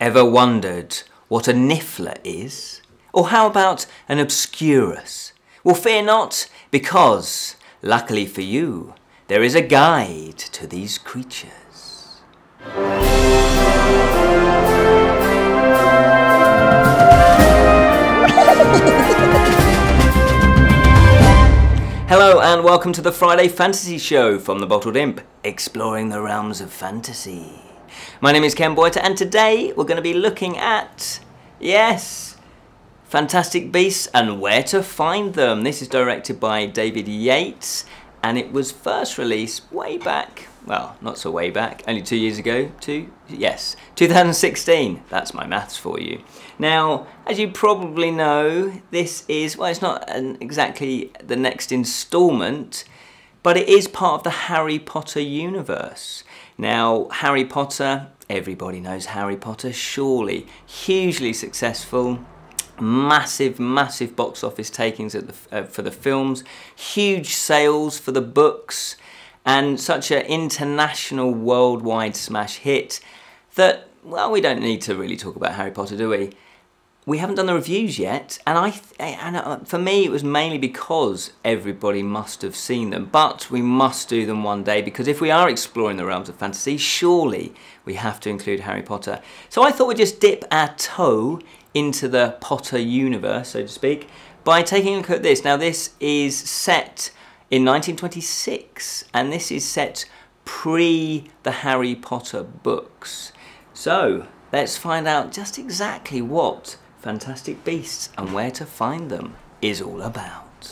Ever wondered what a niffler is? Or how about an obscurus? Well, fear not, because, luckily for you, there is a guide to these creatures. Hello and welcome to the Friday Fantasy Show from the Bottled Imp, exploring the realms of fantasy. My name is Ken Voight and today we're going to be looking at, yes, fantastic beasts and where to find them. This is directed by David Yates and it was first released way back, well, not so way back, only 2 years ago, 2016. That's my maths for you. Now, as you probably know, this is, well, it's not exactly the next instalment, but it is part of the Harry Potter universe. Now, Harry Potter, everybody knows Harry Potter, surely. Hugely successful, massive box office takings for the films, huge sales for the books, and such an international worldwide smash hit that, well, we don't need to really talk about Harry Potter, do we? We haven't done the reviews yet, and for me it was mainly because everybody must have seen them, but we must do them one day, because if we are exploring the realms of fantasy, surely we have to include Harry Potter. So I thought we'd just dip our toe into the Potter universe, so to speak, by taking a look at this. Now this is set in 1926, and this is set pre the Harry Potter books. So let's find out just exactly what Fantastic Beasts and where to find them is all about.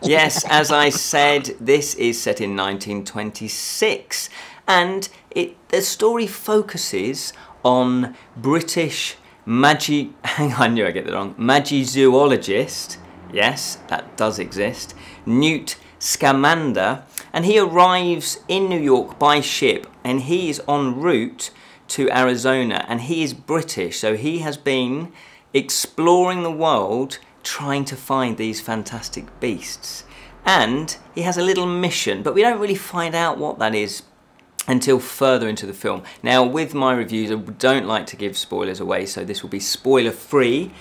Yes, as I said, this is set in 1926 and the story focuses on British magizoologist, yes, that does exist, Newt Scamander, and he arrives in New York by ship and he is en route to Arizona, and he is British, so he has been exploring the world trying to find these fantastic beasts, and he has a little mission, but we don't really find out what that is until further into the film. Now with my reviews I don't like to give spoilers away, so this will be spoiler free.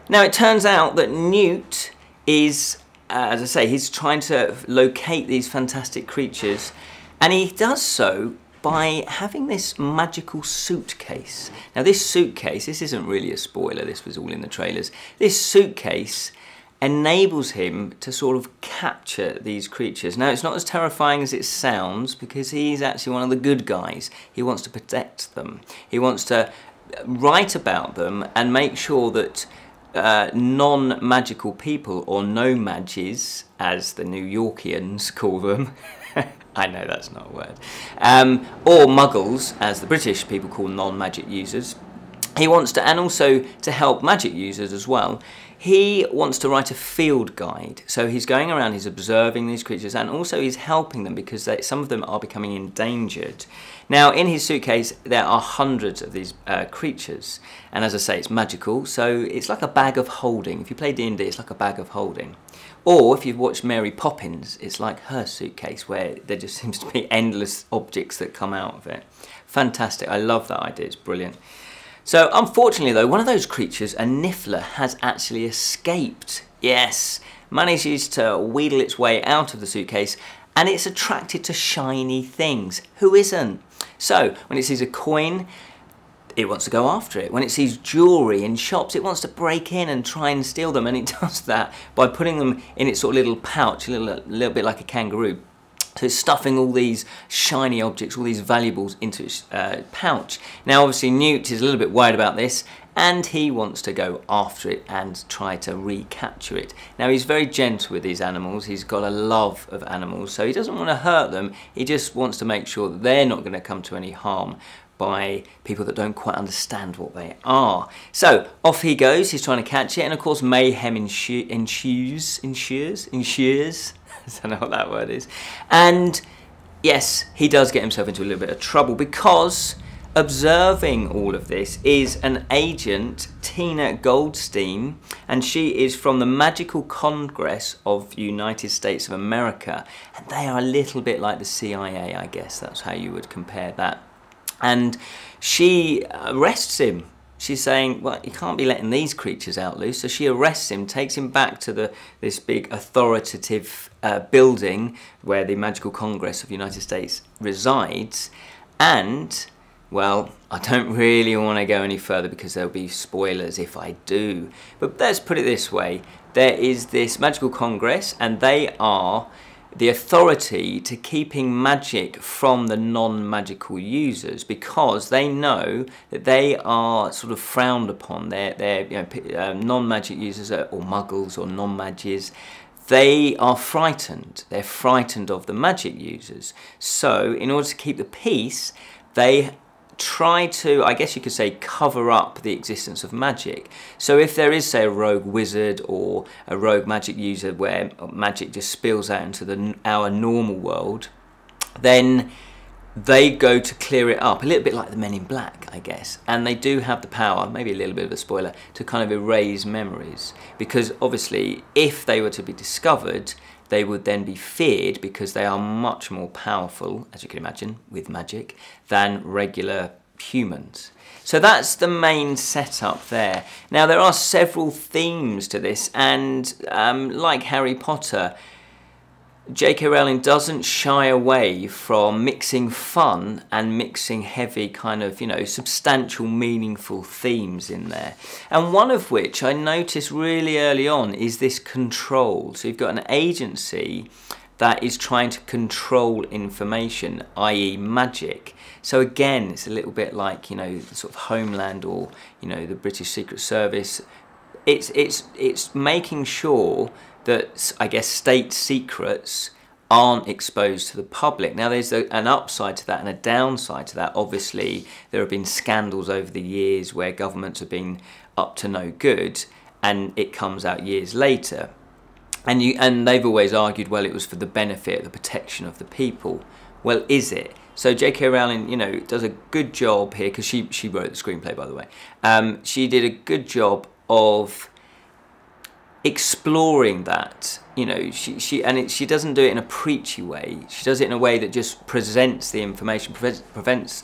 Now it turns out that Newt is, as I say, he's trying to locate these fantastic creatures, and he does so by having this magical suitcase. Now this suitcase, this isn't really a spoiler, this was all in the trailers. This suitcase enables him to sort of capture these creatures. Now it's not as terrifying as it sounds, because he's actually one of the good guys. He wants to protect them. He wants to write about them and make sure that non-magical people, or no-magis, as the New Yorkians call them, I know that's not a word, or muggles, as the British people call non-magic users. He wants to, and also to help magic users as well, he wants to write a field guide. So he's going around, he's observing these creatures, and also he's helping them because some of them are becoming endangered. Now in his suitcase there are hundreds of these creatures, and as I say, it's magical, so it's like a bag of holding. If you play D&D, it's like a bag of holding. Or if you've watched Mary Poppins, it's like her suitcase, where there just seems to be endless objects that come out of it. Fantastic, I love that idea, it's brilliant. So unfortunately though, one of those creatures, a niffler, has actually escaped. Yes, manages to wheedle its way out of the suitcase, and it's attracted to shiny things. Who isn't? So when it sees a coin, it wants to go after it. When it sees jewellery in shops, it wants to break in and try and steal them, and it does that by putting them in its sort of little pouch, a little bit like a kangaroo. So it's stuffing all these shiny objects, all these valuables into its pouch. Now obviously Newt is a little bit worried about this, and he wants to go after it and try to recapture it. Now he's very gentle with these animals, he's got a love of animals, so he doesn't want to hurt them, he just wants to make sure that they're not going to come to any harm by people that don't quite understand what they are. So off he goes, he's trying to catch it, and of course mayhem ensues. I don't know what that word is. And yes, he does get himself into a little bit of trouble, because observing all of this is an agent, Tina Goldstein, and she is from the Magical Congress of the United States of America, and they are a little bit like the CIA, I guess, that's how you would compare that. And she arrests him. She's saying, well, you can't be letting these creatures out loose. So she arrests him, takes him back to this big authoritative building where the Magical Congress of the United States resides. And, well, I don't really want to go any further because there'll be spoilers if I do. But let's put it this way. There is this Magical Congress, and they are the authority to keeping magic from the non-magical users, because they know that they are sort of frowned upon. They're non-magic users or muggles or non-magis. They are frightened. They're frightened of the magic users. So in order to keep the peace, they try to, I guess you could say, cover up the existence of magic. So if there is, say, a rogue wizard or a rogue magic user where magic just spills out into our normal world, then they go to clear it up, a little bit like the Men in Black, I guess. And they do have the power, maybe a little bit of a spoiler, to kind of erase memories. Because obviously, if they were to be discovered, they would then be feared because they are much more powerful, as you can imagine, with magic, than regular humans. So that's the main setup there. Now, there are several themes to this, and like Harry Potter, J K Rowling doesn't shy away from mixing fun and mixing heavy kind of, substantial, meaningful themes in there. And one of which I noticed really early on is this control. So you've got an agency that is trying to control information, i.e. magic. So again, it's a little bit like, the sort of Homeland or, the British Secret Service. It's making sure that, I guess, state secrets aren't exposed to the public. Now, there's an upside to that and a downside to that. Obviously, there have been scandals over the years where governments have been up to no good, and it comes out years later. And they've always argued, well, it was for the benefit, the protection of the people. Well, is it? So J.K. Rowling, does a good job here, because she wrote the screenplay, by the way. She did a good job of exploring that. She doesn't do it in a preachy way. She does it in a way that just presents the information, presents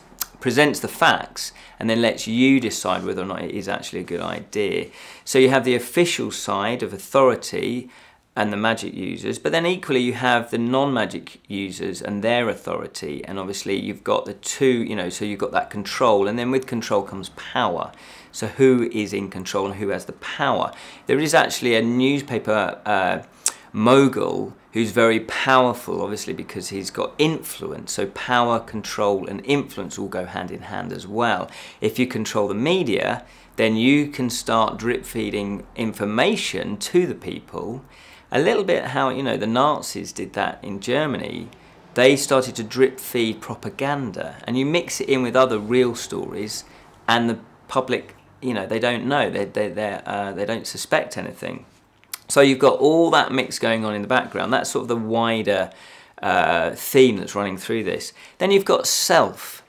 the facts, and then lets you decide whether or not it is actually a good idea. So you have the official side of authority and the magic users, but then equally you have the non-magic users and their authority, and obviously you've got the two, so you've got that control, and then with control comes power. So who is in control and who has the power? There is actually a newspaper mogul who's very powerful, obviously, because he's got influence. So power, control and influence all go hand in hand as well. If you control the media, then you can start drip feeding information to the people. A little bit how, the Nazis did that in Germany. They started to drip feed propaganda, and you mix it in with other real stories, and the public, they don't know, they don't suspect anything. So you've got all that mix going on in the background. That's sort of the wider theme that's running through this. Then you've got self,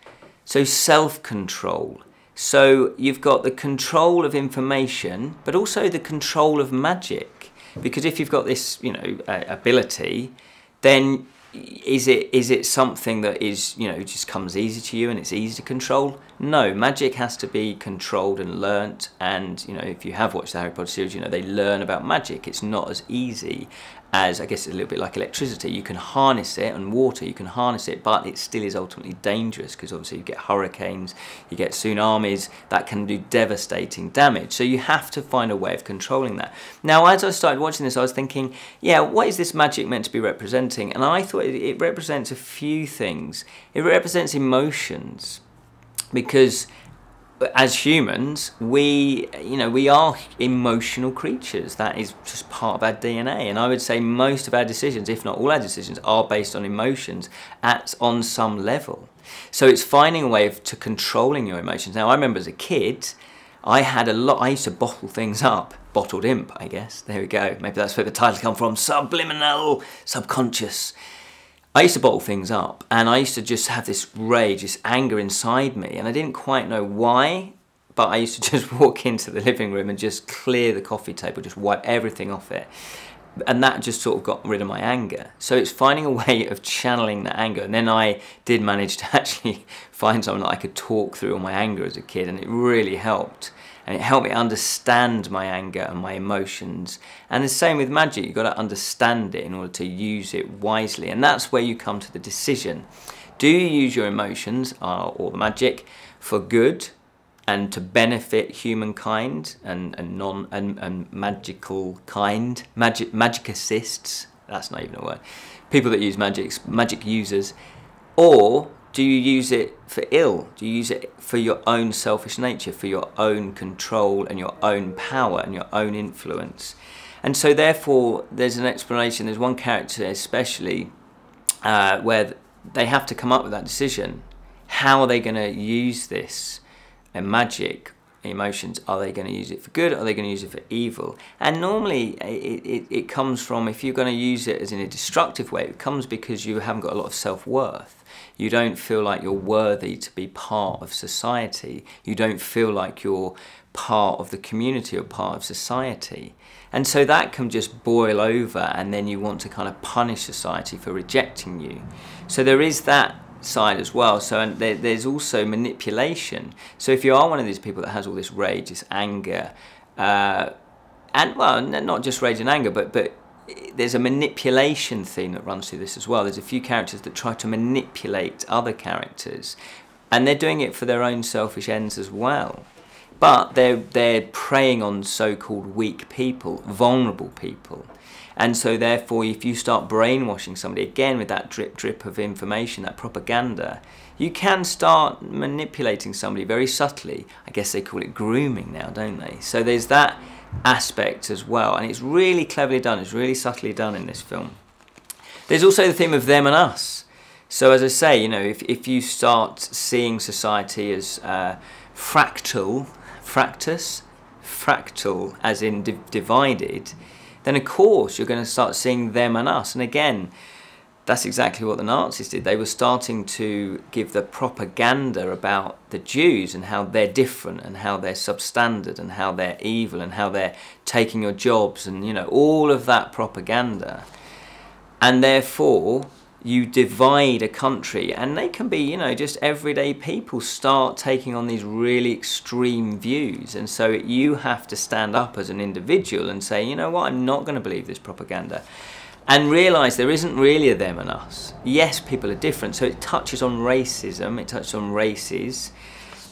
so self-control. So you've got the control of information, but also the control of magic. Because if you've got this, ability, then is it something that is, just comes easy to you and it's easy to control? No, magic has to be controlled and learnt. And if you have watched the Harry Potter series, they learn about magic. It's not as easy as, I guess, it's a little bit like electricity. You can harness it, and water, you can harness it, but it still is ultimately dangerous, because obviously you get hurricanes, you get tsunamis that can do devastating damage. So you have to find a way of controlling that. Now, as I started watching this, I was thinking, yeah, what is this magic meant to be representing? And I thought it represents a few things. It represents emotions, because as humans, we are emotional creatures. That is just part of our DNA. And I would say most of our decisions, if not all our decisions, are based on emotions on some level. So it's finding a way to controlling your emotions. Now, I remember as a kid, I used to bottle things up. Bottled imp, I guess. There we go. Maybe that's where the title come from. Subliminal, subconscious. I used to bottle things up, and I used to just have this rage, this anger inside me, and I didn't quite know why, but I used to just walk into the living room and just clear the coffee table, just wipe everything off it. And that just sort of got rid of my anger. So it's finding a way of channeling that anger. And then I did manage to actually find something that I could talk through all my anger as a kid, and it really helped. And it helped me understand my anger and my emotions. And the same with magic, you've got to understand it in order to use it wisely. And that's where you come to the decision. Do you use your emotions, or the magic, for good and to benefit humankind and magical kind, magicists, that's not even a word, people that use magic users, or do you use it for ill? Do you use it for your own selfish nature, for your own control and your own power and your own influence? And so therefore there's an explanation, there's one character especially where they have to come up with that decision. How are they going to use this magic emotions? Are they going to use it for good? Or are they going to use it for evil? And normally it comes from, if you're going to use it as in a destructive way, it comes because you haven't got a lot of self-worth. You don't feel like you're worthy to be part of society. You don't feel like you're part of the community or part of society. And so that can just boil over, and then you want to kind of punish society for rejecting you. So there is that side as well. So and there's also manipulation. So if you are one of these people that has all this rage, this anger, and well, not just rage and anger, but there's a manipulation theme that runs through this as well. There's a few characters that try to manipulate other characters, and they're doing it for their own selfish ends as well. But they're preying on so-called weak people, vulnerable people. And so therefore, if you start brainwashing somebody, again with that drip of information, that propaganda, you can start manipulating somebody very subtly. I guess they call it grooming now, don't they? So there's that aspect as well, and it's really cleverly done, it's really subtly done in this film. There's also the theme of them and us. So as I say, you know, if you start seeing society as fractal as in divided, then of course you're going to start seeing them and us. And again, that's exactly what the Nazis did. They were starting to give the propaganda about the Jews and how they're different and how they're substandard and how they're evil and how they're taking your jobs and, you know, all of that propaganda. And therefore you divide a country, and they can be, you know, just everyday people start taking on these really extreme views. And so you have to stand up as an individual and say, you know what, I'm not going to believe this propaganda. And realise there isn't really a them and us. Yes, people are different. So it touches on racism, it touches on races.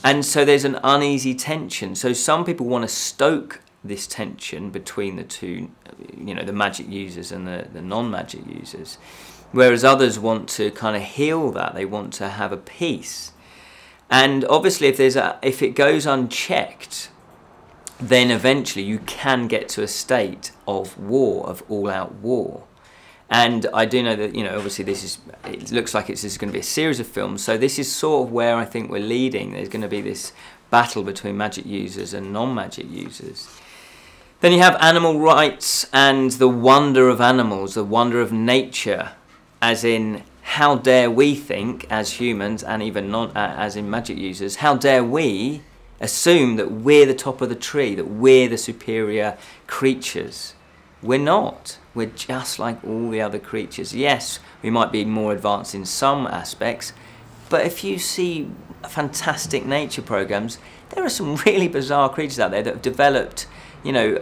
And so there's an uneasy tension. So some people want to stoke this tension between the two, you know, the magic users and the non-magic users. Whereas others want to kind of heal that. They want to have a peace. And obviously if it goes unchecked, then eventually you can get to a state of war, of all-out war. And I do know that, you know, obviously it looks like this is going to be a series of films, so this is sort of where I think we're leading. There's going to be this battle between magic users and non-magic users. Then you have animal rights and the wonder of animals, the wonder of nature, as in, how dare we think as humans, and even as in magic users, how dare we assume that we're the top of the tree, that we're the superior creatures. We're not. We're just like all the other creatures. Yes, we might be more advanced in some aspects, but if you see fantastic nature programs, there are some really bizarre creatures out there that have developed, you know,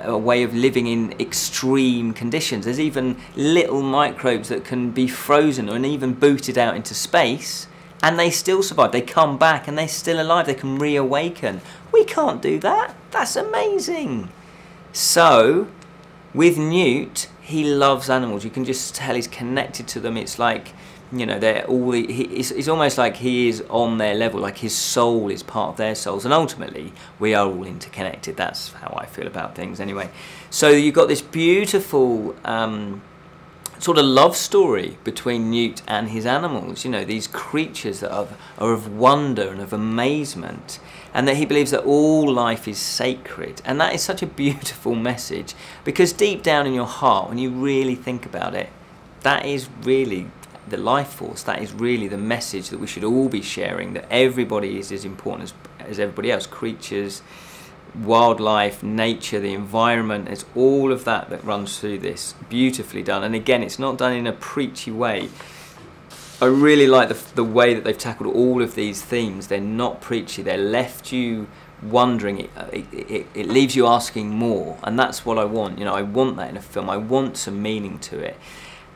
a way of living in extreme conditions. There's even little microbes that can be frozen and even booted out into space, and they still survive. They come back and they're still alive. They can reawaken. We can't do that. That's amazing. So with Newt, he loves animals. You can just tell he's connected to them. It's like, you know, they're all. It's almost like he is on their level. Like his soul is part of their souls, and ultimately we are all interconnected. That's how I feel about things, anyway. So you've got this beautiful sort of love story between Newt and his animals. You know, these creatures that are of wonder and of amazement, and that he believes that all life is sacred. And that is such a beautiful message, because deep down in your heart, when you really think about it, that is really the life force. That is really the message that we should all be sharing, that everybody is as important as everybody else. Creatures, wildlife, nature, the environment. There's all of that that runs through this, beautifully done. And again, it's not done in a preachy way. I really like the way that they've tackled all of these themes. They're not preachy. They're left you wondering. It leaves you asking more, and that's what I want. You know, I want that in a film. I want some meaning to it.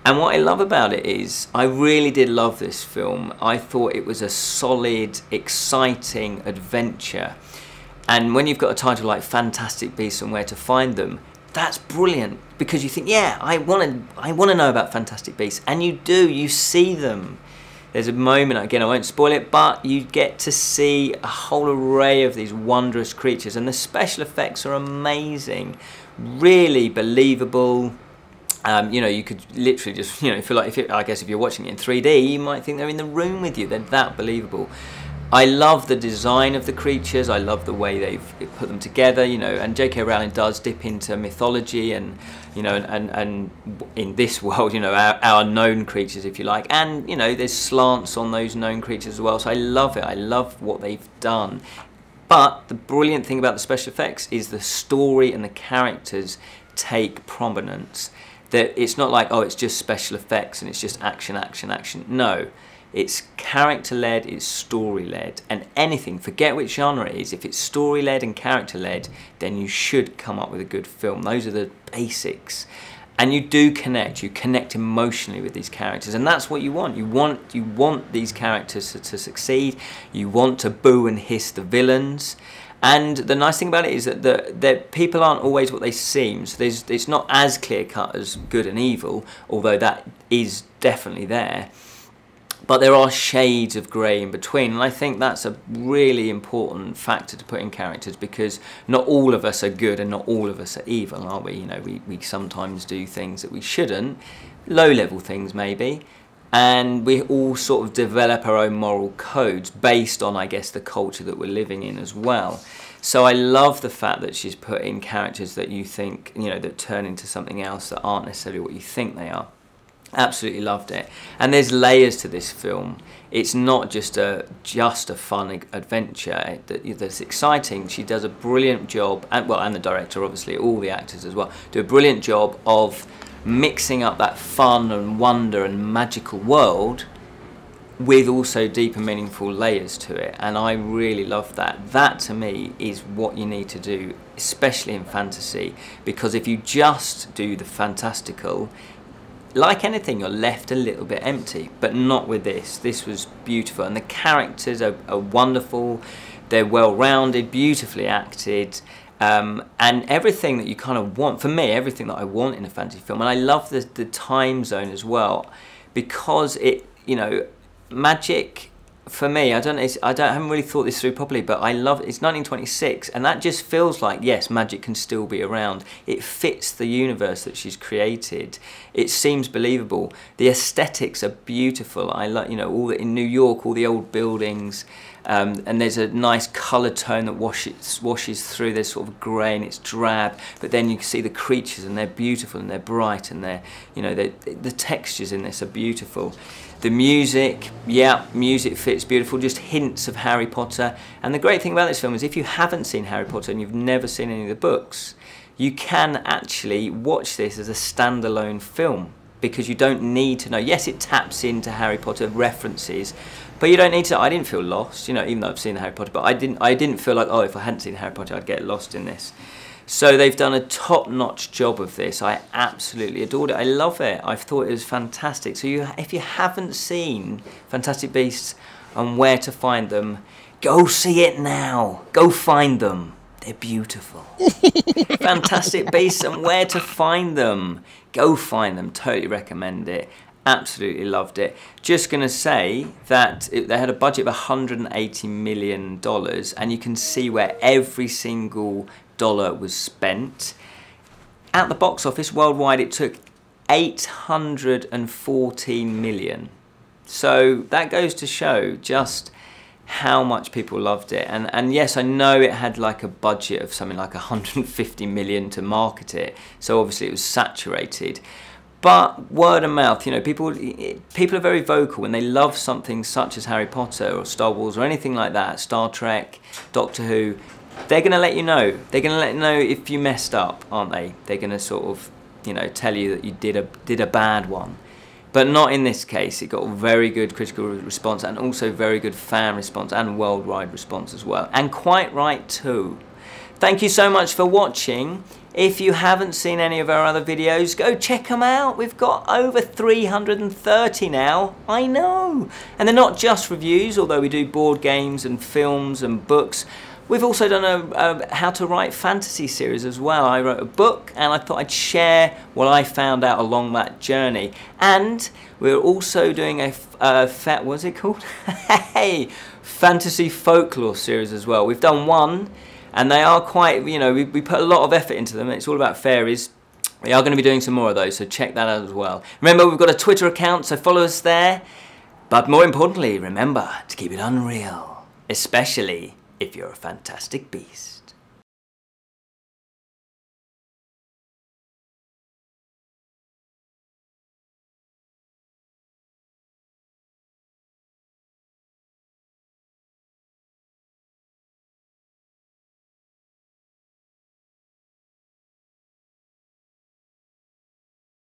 And what I love about it is, I really did love this film. I thought it was a solid, exciting adventure. And when you've got a title like Fantastic Beasts and Where to Find Them, that's brilliant, because you think, yeah, I want to know about Fantastic Beasts, and you do. You see them. There's a moment, again, I won't spoil it, but you get to see a whole array of these wondrous creatures, and the special effects are amazing, really believable. You know, you could literally just, you know, feel like, I guess if you're watching it in 3D, you might think they're in the room with you. They're that believable. I love the design of the creatures. I love the way they've put them together, you know, and J K Rowling does dip into mythology and, you know, and in this world, you know, our known creatures, if you like, and, you know, there's slants on those known creatures as well. So I love it. I love what they've done. But the brilliant thing about the special effects is the story and the characters take prominence. That it's not like, oh, it's just special effects and it's just action, action, action. No. It's character-led, it's story-led, and anything, forget which genre it is, if it's story-led and character-led, then you should come up with a good film. Those are the basics. And you do connect, you connect emotionally with these characters, and that's what you want. You want these characters to succeed, you want to boo and hiss the villains. And the nice thing about it is that the people aren't always what they seem. So it's not as clear-cut as good and evil, although that is definitely there. But there are shades of grey in between, and I think that's a really important factor to put in characters, because not all of us are good and not all of us are evil, are we? You know, we sometimes do things that we shouldn't, low-level things maybe, and we all sort of develop our own moral codes based on, I guess, the culture that we're living in as well. So I love the fact that she's put in characters that you think, you know, that turn into something else that aren't necessarily what you think they are. Absolutely loved it. And there's layers to this film. It's not just a fun adventure that's exciting. She does a brilliant job, and the director, obviously, all the actors as well, do a brilliant job of mixing up that fun and wonder and magical world with also deep and meaningful layers to it. And I really love that. That, to me, is what you need to do, especially in fantasy, because if you just do the fantastical, like anything, you're left a little bit empty, but not with this. This was beautiful, and the characters are wonderful. They're well-rounded, beautifully acted, and everything that you kind of want. For me, everything that I want in a fantasy film. And I love the time zone as well, because it, you know, magic. For me, I haven't really thought this through properly, but I love it's 1926, and that just feels like, yes, magic can still be around. It fits the universe that she's created. It seems believable. The aesthetics are beautiful. I like, you know, in New York, all the old buildings, and there's a nice colour tone that washes through. There's sort of grey and it's drab, but then you can see the creatures, and they're beautiful and they're bright, and they're, you know, the textures in this are beautiful. The music, yeah, music fits beautiful, just hints of Harry Potter. And the great thing about this film is if you haven't seen Harry Potter and you've never seen any of the books, you can actually watch this as a standalone film, because you don't need to know. Yes, it taps into Harry Potter references, but you don't need to. I didn't feel lost, you know, even though I've seen Harry Potter, but I didn't feel like, oh, if I hadn't seen Harry Potter, I'd get lost in this. So they've done a top-notch job of this. I absolutely adored it. I love it. I thought it was fantastic. So if you haven't seen Fantastic Beasts and Where to Find Them, go see it now. Go find them. They're beautiful. Fantastic Beasts and Where to Find Them. Go find them. Totally recommend it. Absolutely loved it. Just going to say that they had a budget of $180 million, and you can see where every single dollar was spent. At the box office worldwide, it took 814 million. So that goes to show just how much people loved it. And yes, I know it had like a budget of something like 150 million to market it, so obviously it was saturated. But word of mouth, you know, people are very vocal when they love something such as Harry Potter or Star Wars or anything like that, Star Trek, Doctor Who. they're going to let you know. They're going to let you know if you messed up, aren't they? They're going to sort of, you know, tell you that you did a bad one. But not in this case. It got a very good critical response and also very good fan response and worldwide response as well. And quite right too. Thank you so much for watching. If you haven't seen any of our other videos, go check them out. We've got over 330 now. I know. And they're not just reviews, although we do board games and films and books. We've also done a how to write fantasy series as well. I wrote a book and I thought I'd share what I found out along that journey. And we're also doing what's it called? Hey, fantasy folklore series as well. We've done one and they are quite, you know, we put a lot of effort into them. It's all about fairies. We are going to be doing some more of those, so check that out as well. Remember, we've got a Twitter account, so follow us there. But more importantly, remember to keep it unreal, especially if you're a fantastic beast.